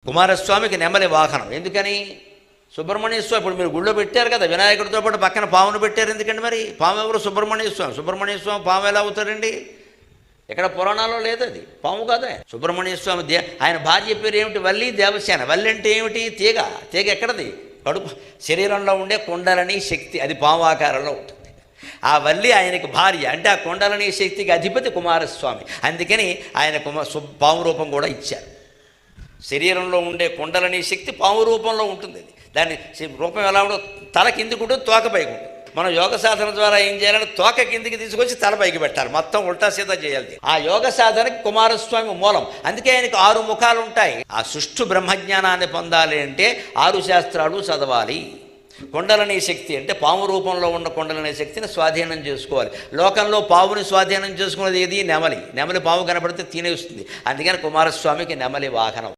కుమారస్వామికి నెమలి వాహనం. ఎందుకని? సుబ్రహ్మణ్య స్వామి ఇప్పుడు మీరు గుళ్ళో పెట్టారు కదా, వినాయకుడితో పాటు పక్కన పామును పెట్టారు. ఎందుకండి మరి? పాము ఎవరు? సుబ్రహ్మణ్య స్వామి. సుబ్రహ్మణ్య స్వామి పాము ఎలా అవుతాడండి? ఎక్కడ పురాణాల్లో లేదు, అది పాము కాదా. సుబ్రహ్మణ్య స్వామి ఆయన భార్య పేరు ఏమిటి? వల్లి దేవసేన. వల్లి అంటే ఏమిటి? తీగ. తీగ ఎక్కడది? కడుపు శరీరంలో ఉండే కుండలని శక్తి, అది పాము ఆకారంలో ఉంటుంది. ఆ వల్లి ఆయనకి భార్య, అంటే ఆ కుండలని శక్తికి అధిపతి కుమారస్వామి. అందుకని ఆయన పాము రూపం కూడా ఇచ్చారు. శరీరంలో ఉండే కుండలని శక్తి పాము రూపంలో ఉంటుంది. దాని రూపం ఎలా ఉండదు? తల కిందికి ఉంటుంది, తోక పైకి ఉంటుంది. మనం యోగ సాధన ద్వారా ఏం చేయాలంటే తోక కిందికి తీసుకొచ్చి తల పైకి పెట్టాలి, మొత్తం ఉల్టా సీదా చేయాలి. ఆ యోగ సాధనకి కుమారస్వామి మూలం. అందుకే ఆయనకి 6 ముఖాలు ఉంటాయి. ఆ సుష్ఠు బ్రహ్మజ్ఞానాన్ని పొందాలి అంటే 6 శాస్త్రాలు చదవాలి. కుండలని శక్తి అంటే పాము రూపంలో ఉన్న కుండలనే శక్తిని స్వాధీనం చేసుకోవాలి. లోకంలో పావుని స్వాధీనం చేసుకున్నది ఏది? నెమలి. నెమలి పాము కనపడితే తినేస్తుంది. అందుకని కుమారస్వామికి నెమలి వాహనం.